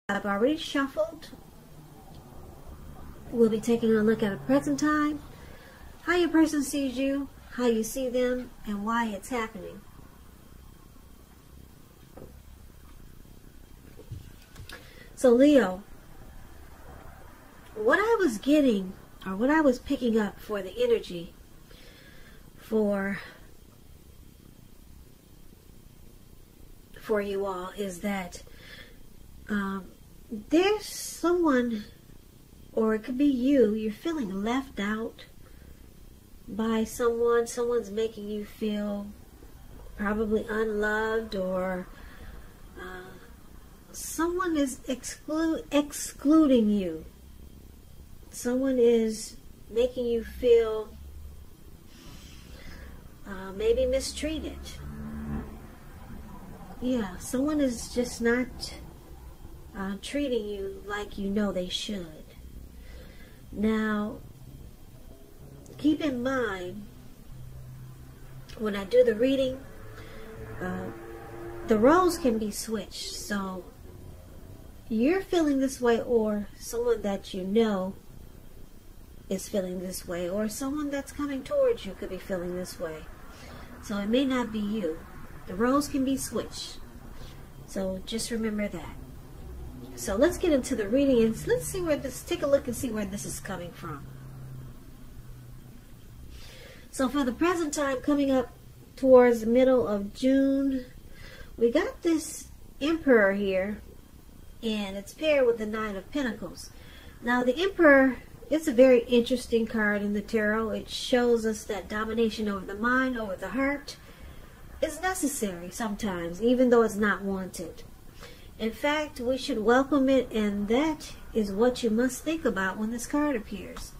I've already shuffled. We'll be taking a look at a present time, how your person sees you, how you see them, and why it's happening. So Leo, what I was getting, or what I was picking up for the energy for you all is that there's someone, or it could be you're feeling left out by someone. Someone's making you feel probably unloved, or someone is excluding you. Someone is making you feel maybe mistreated. Yeah, someone is just not treating you like you know they should. Now, keep in mind, when I do the reading, the roles can be switched. So, you're feeling this way, or someone that you know is feeling this way, or someone that's coming towards you could be feeling this way. So, it may not be you. The roles can be switched. So, just remember that. So let's get into the reading and let's see where this, take a look and see where this is coming from. So for the present time, coming up towards the middle of June, we got this Emperor here, and it's paired with the Nine of Pentacles. Now the Emperor is a very interesting card in the tarot. It shows us that domination over the mind, over the heart, is necessary sometimes, even though it's not wanted. In fact, we should welcome it, and that is what you must think about when this card appears.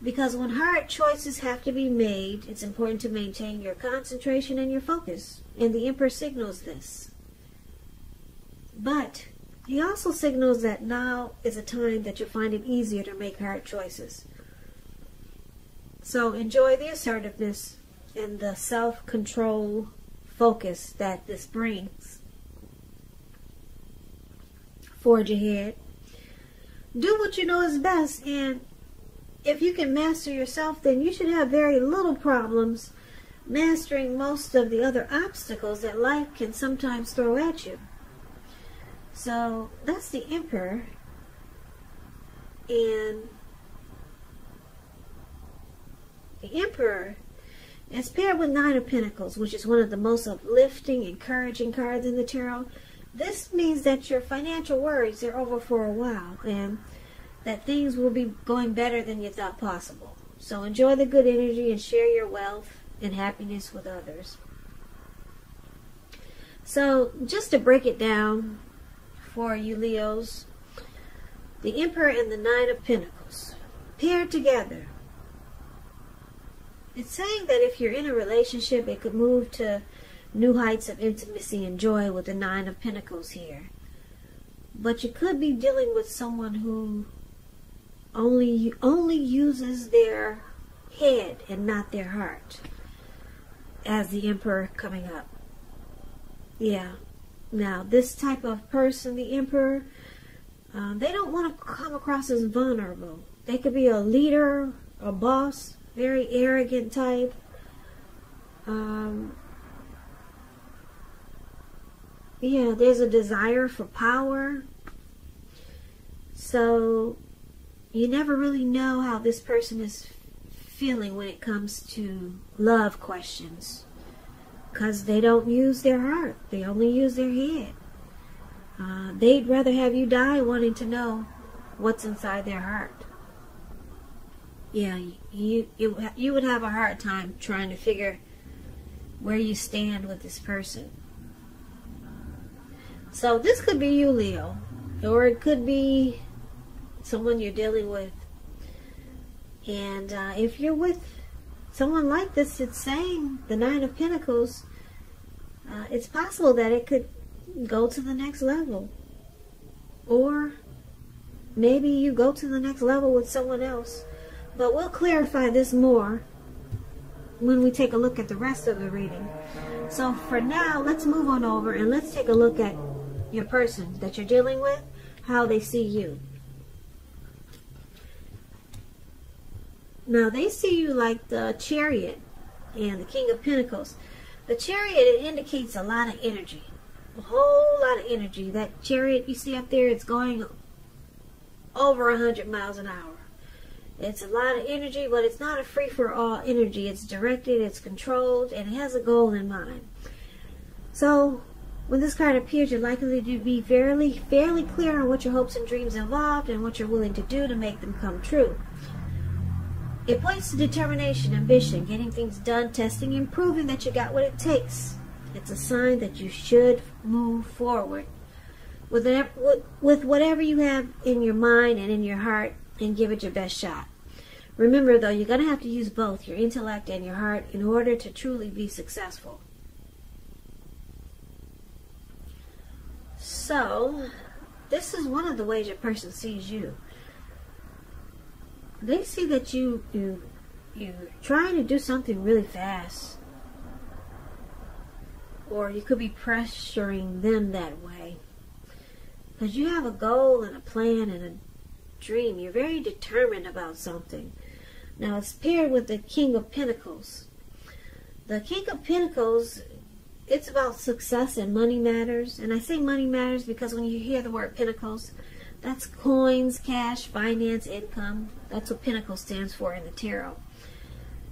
Because when hard choices have to be made, it's important to maintain your concentration and your focus. And the Emperor signals this. But he also signals that now is a time that you'll find it easier to make hard choices. So enjoy the assertiveness and the self-control focus that this brings. Forge ahead. Do what you know is best, and if you can master yourself, then you should have very little problems mastering most of the other obstacles that life can sometimes throw at you. So that's the Emperor, and the Emperor is paired with Nine of Pentacles, which is one of the most uplifting, encouraging cards in the tarot. This means that your financial worries are over for a while, and that things will be going better than you thought possible. So enjoy the good energy and share your wealth and happiness with others. So just to break it down for you Leos, the Emperor and the Nine of Pentacles paired together. It's saying that if you're in a relationship, it could move to new heights of intimacy and joy with the Nine of Pentacles here. But you could be dealing with someone who only uses their head and not their heart, as the Emperor coming up. Yeah. Now, this type of person, the Emperor, they don't want to come across as vulnerable. They could be a leader, a boss, very arrogant type. Yeah, there's a desire for power. So you never really know how this person is feeling when it comes to love questions, because they don't use their heart. They only use their head. They'd rather have you die wanting to know what's inside their heart. Yeah, you would have a hard time trying to figure where you stand with this person. So this could be you, Leo, or it could be someone you're dealing with. And if you're with someone like this, it's saying the Nine of Pentacles, it's possible that it could go to the next level. Or maybe you go to the next level with someone else. But we'll clarify this more when we take a look at the rest of the reading. So for now, let's move on over and let's take a look at your person that you're dealing with. how they see you. Now, they see you like the Chariot and the King of Pentacles. The Chariot, it indicates a lot of energy. A whole lot of energy. That Chariot you see up there, it's going over 100 miles an hour. It's a lot of energy, but it's not a free-for-all energy. It's directed, it's controlled, and it has a goal in mind. So, when this card appears, you're likely to be fairly clear on what your hopes and dreams involved and what you're willing to do to make them come true. It points to determination, ambition, getting things done, testing, and proving that you got what it takes. It's a sign that you should move forward with whatever you have in your mind and in your heart, and give it your best shot. Remember, though, you're going to have to use both your intellect and your heart in order to truly be successful. So, this is one of the ways your person sees you. They see that you're trying to do something really fast. Or you could be pressuring them that way. Because you have a goal and a plan and a dream. You're very determined about something. Now, it's paired with the King of Pentacles. The King of Pentacles, it's about success and money matters. And I say money matters because when you hear the word Pentacles, that's coins, cash, finance, income. That's what Pentacle stands for in the tarot.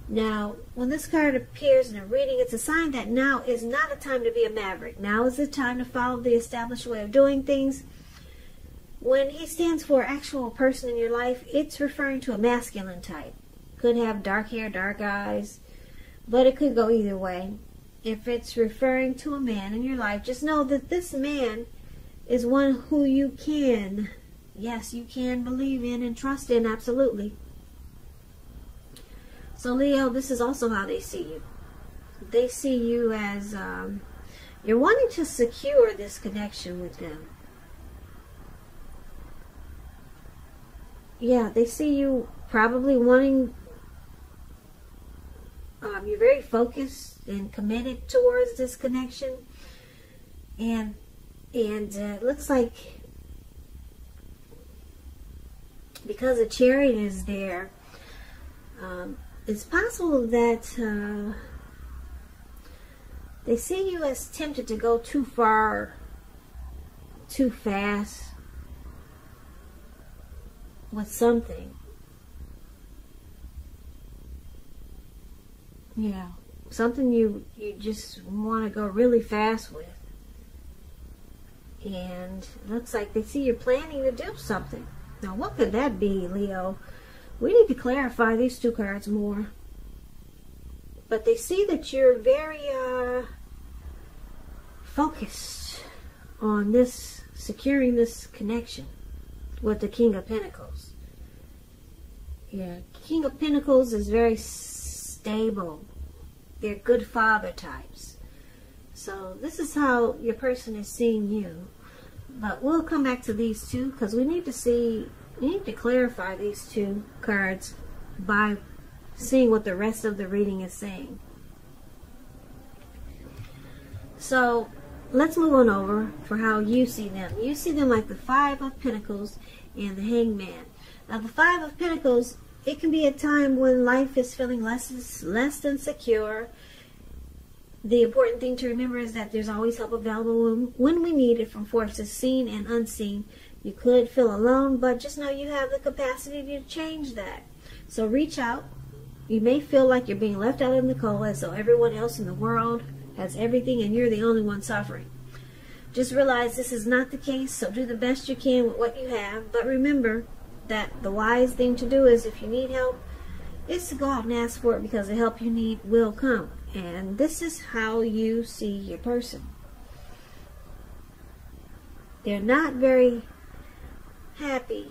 Now, when this card appears in a reading, it's a sign that now is not a time to be a maverick. Now is the time to follow the established way of doing things. When he stands for actual person in your life, it's referring to a masculine type. Could have dark hair, dark eyes, but it could go either way. If it's referring to a man in your life, just know that this man is one who you can, yes, you can believe in and trust in, absolutely. So Leo, this is also how they see you. They see you as you're wanting to secure this connection with them. Yeah, they see you probably wanting, you're very focused and committed towards this connection. And it looks like because the Chariot is there, it's possible that they see you as tempted to go too far, too fast with something. Yeah, something you just want to go really fast with. And it looks like they see you're planning to do something. Now, what could that be, Leo? We need to clarify these two cards more. But they see that you're very focused on this, securing this connection with the King of Pentacles. Yeah, King of Pentacles is very stable. They're good father types. So this is how your person is seeing you. But we'll come back to these two because we need to clarify these two cards by seeing what the rest of the reading is saying. So let's move on over for how you see them. You see them like the Five of Pentacles and the Hangman. Now the Five of Pentacles, it can be a time when life is feeling less than secure. The important thing to remember is that there's always help available when we need it from forces seen and unseen. You could feel alone, but just know you have the capacity to change that. So reach out. You may feel like you're being left out in the cold as though everyone else in the world has everything and you're the only one suffering. Just realize this is not the case, so do the best you can with what you have. But remember that the wise thing to do is if you need help, is to go out and ask for it because the help you need will come. And this is how you see your person. They're not very happy.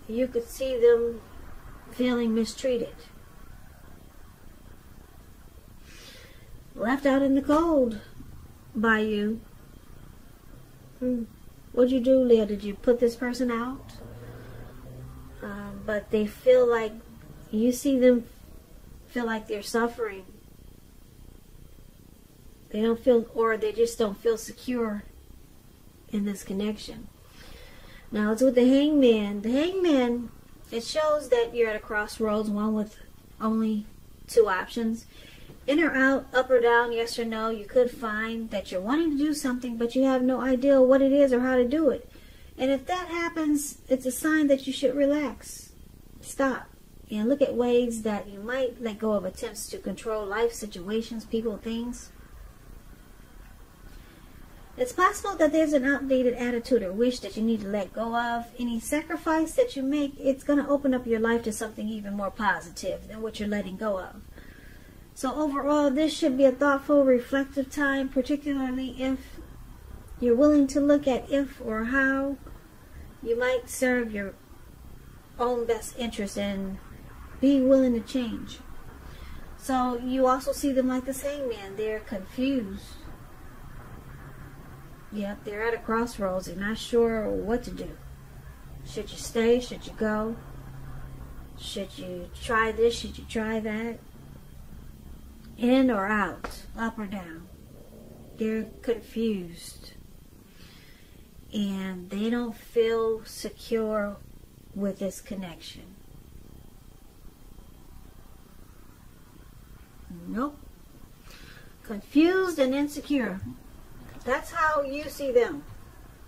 You could see them feeling mistreated. Left out in the cold by you. What'd you do, Leo? Did you put this person out? But they feel like, you see them feel like they're suffering. They don't feel, or they just don't feel secure in this connection. Now it's with the Hangman. The Hangman, it shows that you're at a crossroads, one with only two options. In or out, up or down, yes or no. You could find that you're wanting to do something, but you have no idea what it is or how to do it. And if that happens, it's a sign that you should relax. Stop. And look at ways that you might let go of attempts to control life situations, people, things. It's possible that there's an outdated attitude or wish that you need to let go of. Any sacrifice that you make, it's going to open up your life to something even more positive than what you're letting go of. So overall, this should be a thoughtful, reflective time, particularly if you're willing to look at if or how you might serve your own best interest and be willing to change. So you also see them like the same man. They're confused. Yep, they're at a crossroads. They're not sure what to do. Should you stay? Should you go? Should you try this? Should you try that? In or out? Up or down? They're confused. And they don't feel secure with this connection. Nope. Confused and insecure. That's how you see them.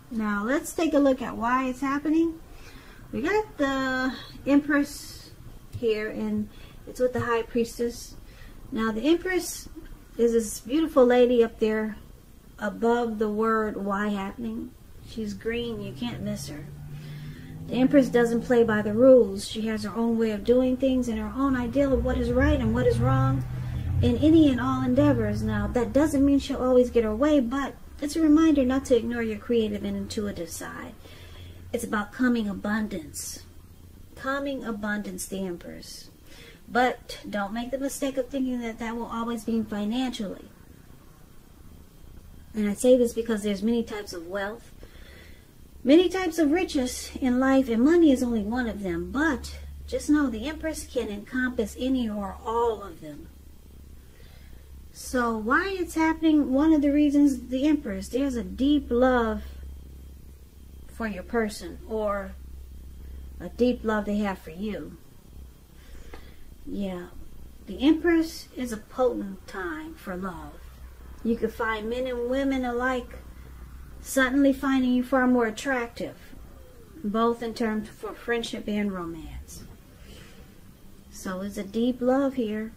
Now let's take a look at why it's happening. We got the Empress here, and it's with the High Priestess. Now the Empress is this beautiful lady up there above the word why happening. She's green. You can't miss her. The Empress doesn't play by the rules. She has her own way of doing things and her own idea of what is right and what is wrong in any and all endeavors. Now that doesn't mean she'll always get her way, but it's a reminder not to ignore your creative and intuitive side. It's about coming abundance. Coming abundance, the Empress. But don't make the mistake of thinking that that will always be financially. And I say this because there's many types of wealth, many types of riches in life, and money is only one of them. But just know the Empress can encompass any or all of them. So why it's happening, one of the reasons, the Empress, there's a deep love for your person, or a deep love they have for you. Yeah, the Empress is a potent time for love. You could find men and women alike suddenly finding you far more attractive, both in terms for friendship and romance. So it's a deep love here,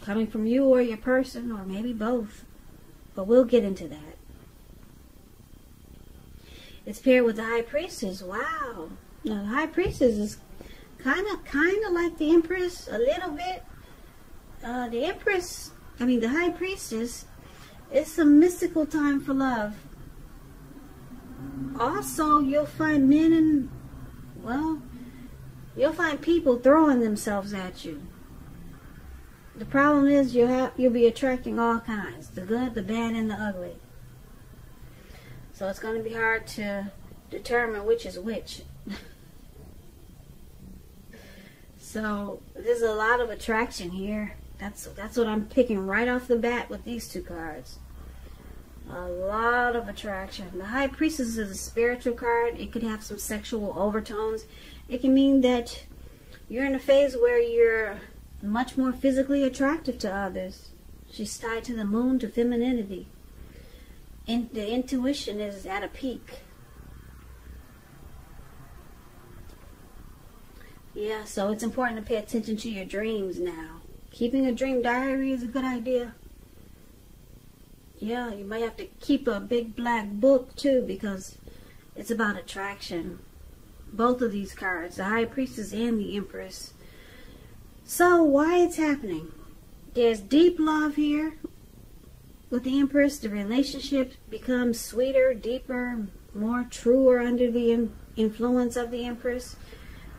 coming from you or your person, or maybe both. But we'll get into that. It's paired with the High Priestess. Wow. Now the High Priestess is kind of like the Empress a little bit. The High Priestess, it's a mystical time for love. Also, you'll find men and, well, you'll find people throwing themselves at you. The problem is you'll be attracting all kinds, the good, the bad, and the ugly. So it's going to be hard to determine which is which. So there's a lot of attraction here. That's what I'm picking right off the bat with these two cards. A lot of attraction. The High Priestess is a spiritual card. It could have some sexual overtones. It can mean that you're in a phase where you're much more physically attractive to others. She's tied to the moon, to femininity. And the intuition is at a peak. Yeah, so it's important to pay attention to your dreams now. Keeping a dream diary is a good idea. Yeah, you might have to keep a big black book too, because it's about attraction. Both of these cards, the High Priestess and the Empress. So why it's happening? There's deep love here with the Empress. The relationship becomes sweeter, deeper, more truer under the influence of the Empress.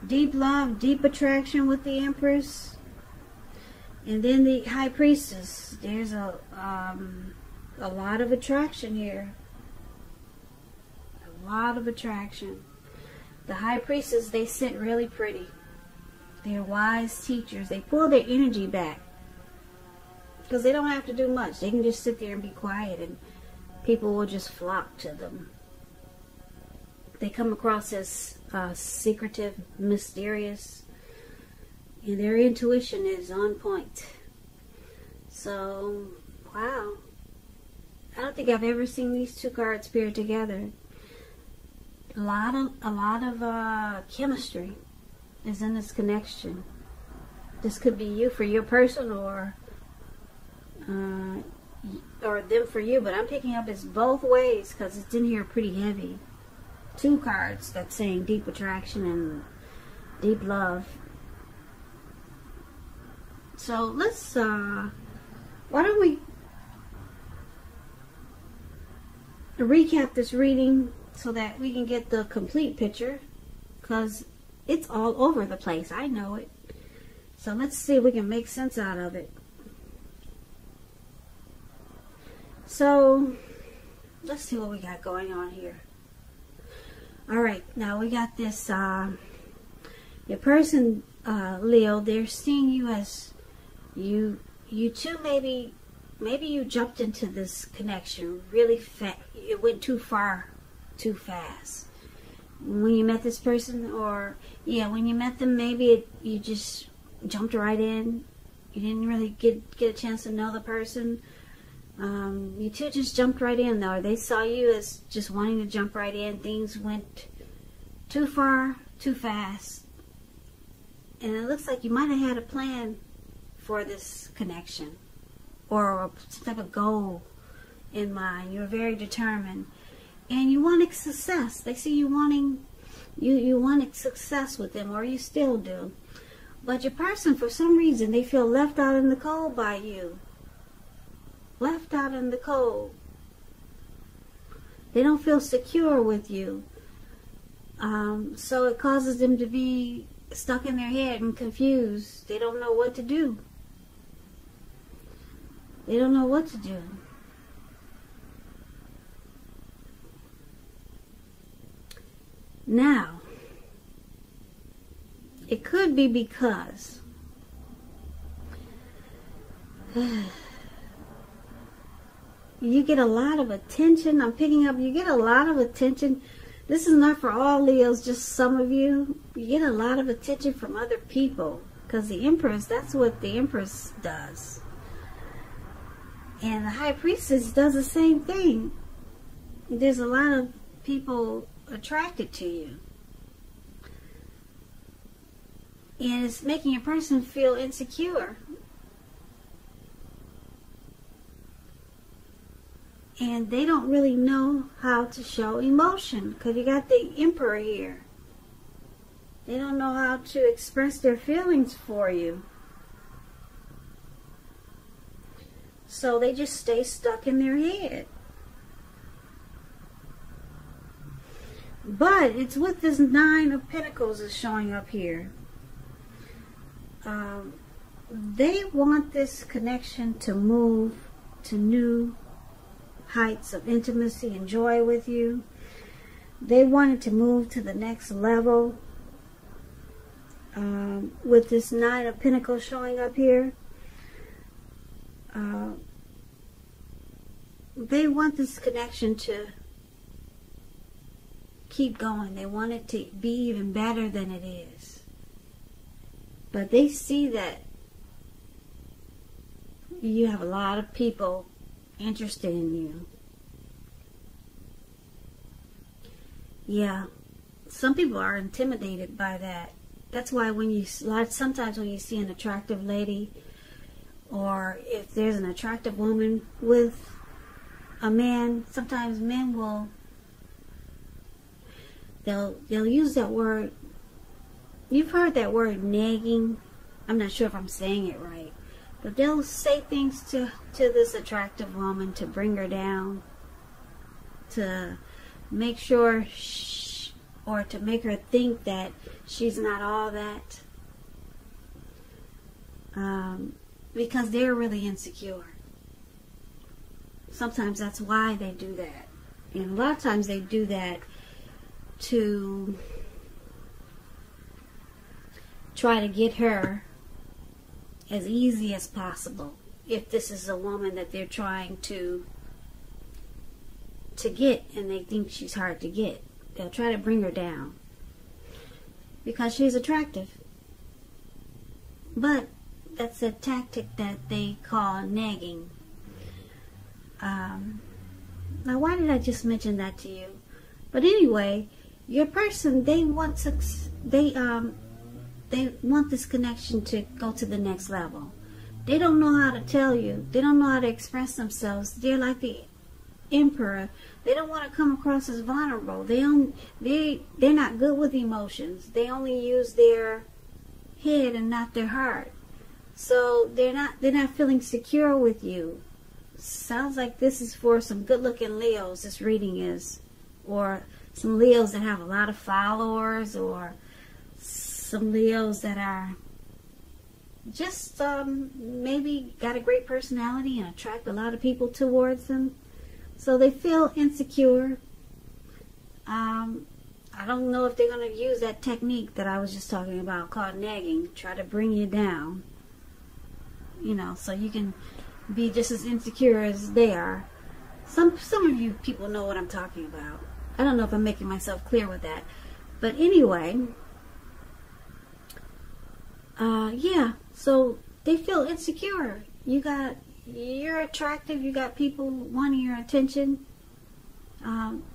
Deep love, deep attraction with the Empress. And then the High Priestess. There's a lot of attraction here. A lot of attraction. The High Priestess, they sit really pretty. They're wise teachers. They pull their energy back. Because they don't have to do much. They can just sit there and be quiet, and people will just flock to them. They come across as secretive, mysterious, and their intuition is on point. So, wow. I don't think I've ever seen these two cards paired together. A lot of chemistry is in this connection. This could be you for your person, or them for you, but I'm picking up it's both ways because it's in here pretty heavy. Two cards that's saying deep attraction and deep love. So let's why don't we recap this reading so that we can get the complete picture, because it's all over the place. I know it. So let's see if we can make sense out of it. So let's see what we got going on here. Alright, now we got this your person, Leo, they're seeing you as you two, maybe you jumped into this connection really fast. It went too far too fast when you met this person, or when you met them, maybe you just jumped right in. You didn't really get a chance to know the person. You two just jumped right in, though. They saw you as just wanting to jump right in. Things went too far too fast, and it looks like you might have had a plan for this connection, or some type of goal in mind. You're very determined, and you wanted success. They see you wanting, you wanted success with them, or you still do. But your person, for some reason, they feel left out in the cold by you. Left out in the cold. They don't feel secure with you. So it causes them to be stuck in their head and confused. They don't know what to do. They don't know what to do. Now, it could be because you get a lot of attention. I'm picking up, you get a lot of attention. This is not for all Leos, just some of you. You get a lot of attention from other people, because the Empress, that's what the Empress does. And the High Priestess does the same thing. There's a lot of people attracted to you. And it's making a person feel insecure. And they don't really know how to show emotion, because you got the Emperor here. They don't know how to express their feelings for you. So they just stay stuck in their head. But it's with this Nine of Pentacles is showing up here. They want this connection to move to new heights of intimacy and joy with you. They wanted to move to the next level. With this Nine of Pentacles showing up here, they want this connection to keep going. They want it to be even better than it is. But they see that you have a lot of people interested in you. Yeah, some people are intimidated by that. That's why sometimes when you see an attractive lady, or if there's an attractive woman with a man, sometimes men will, they'll use that word. You've heard that word, nagging. I'm not sure if I'm saying it right, but they'll say things to this attractive woman to bring her down, to make sure or to make her think that she's not all that, because they're really insecure. Sometimes that's why they do that, and a lot of times they do that to try to get her as easy as possible, if this is a woman that they're trying to get and they think she's hard to get. They'll try to bring her down because she's attractive. But that's a tactic that they call nagging. Now, why did I just mention that to you? But anyway, your person, they want this connection to go to the next level. They don't know how to tell you. They don't know how to express themselves. They're like the Emperor. They don't want to come across as vulnerable. They're not good with emotions. They only use their head and not their heart. So they're not feeling secure with you. Sounds like this is for some good-looking Leos, this reading is. Or some Leos that have a lot of followers, or some Leos that are just maybe got a great personality and attract a lot of people towards them. So they feel insecure. I don't know if they're going to use that technique that I was just talking about called nagging, try to bring you down. You know, so you can be just as insecure as they are. Some of you people know what I'm talking about. I don't know if I'm making myself clear with that. But anyway, yeah, so they feel insecure. You're attractive. You got people wanting your attention.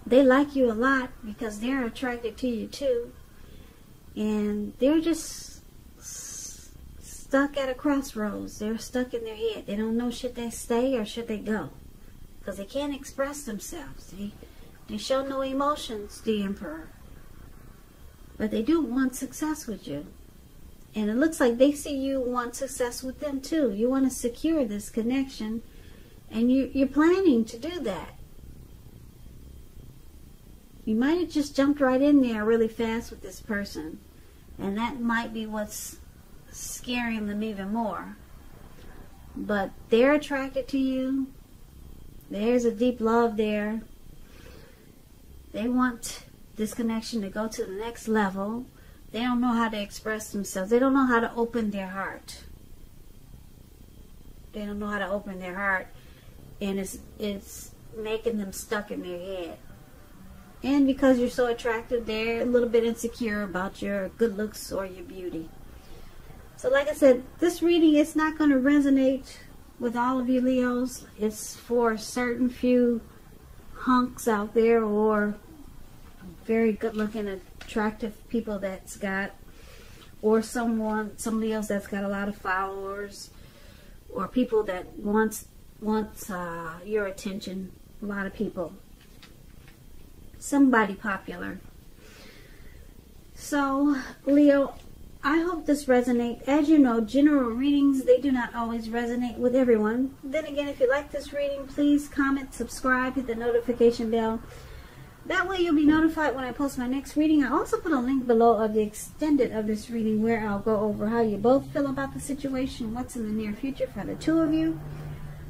They like you a lot because they're attracted to you too. And they're just stuck at a crossroads. They're stuck in their head. They don't know should they stay or should they go. Because they can't express themselves. They show no emotions, the Emperor. But they do want success with you. And it looks like they see you want success with them too. You want to secure this connection. And you're planning to do that. You might have just jumped right in there really fast with this person. And that might be what's scaring them even more. But they're attracted to you. There's a deep love there. They want this connection to go to the next level. They don't know how to express themselves. They don't know how to open their heart. They don't know how to open their heart. And it's making them stuck in their head. And because you're so attractive, they're a little bit insecure about your good looks or your beauty. So like I said, this reading is not going to resonate with all of you Leos. It's for certain few hunks out there, or very good looking, attractive people that's got, or some Leos that's got a lot of followers, or people that wants your attention. A lot of people. Somebody popular. So, Leo, I hope this resonates. As you know, general readings, they do not always resonate with everyone. Then again, if you like this reading, please comment, subscribe, hit the notification bell. That way you'll be notified when I post my next reading. I also put a link below of the extended of this reading where I'll go over how you both feel about the situation, what's in the near future for the two of you,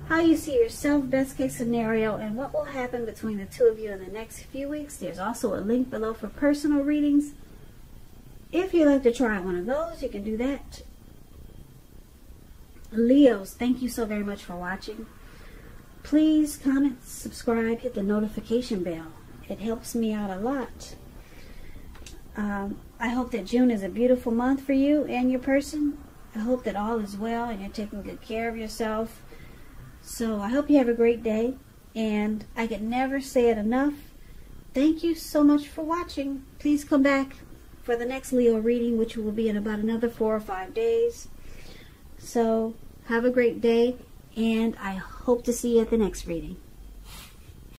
how you see yourself, best case scenario, and what will happen between the two of you in the next few weeks. There's also a link below for personal readings. If you'd like to try one of those, you can do that. Leos, thank you so very much for watching. Please comment, subscribe, hit the notification bell. It helps me out a lot. I hope that June is a beautiful month for you and your person. I hope that all is well and you're taking good care of yourself. So I hope you have a great day. And I can never say it enough. Thank you so much for watching. Please come back for the next Leo reading, which will be in about another 4 or 5 days. So have a great day, and I hope to see you at the next reading.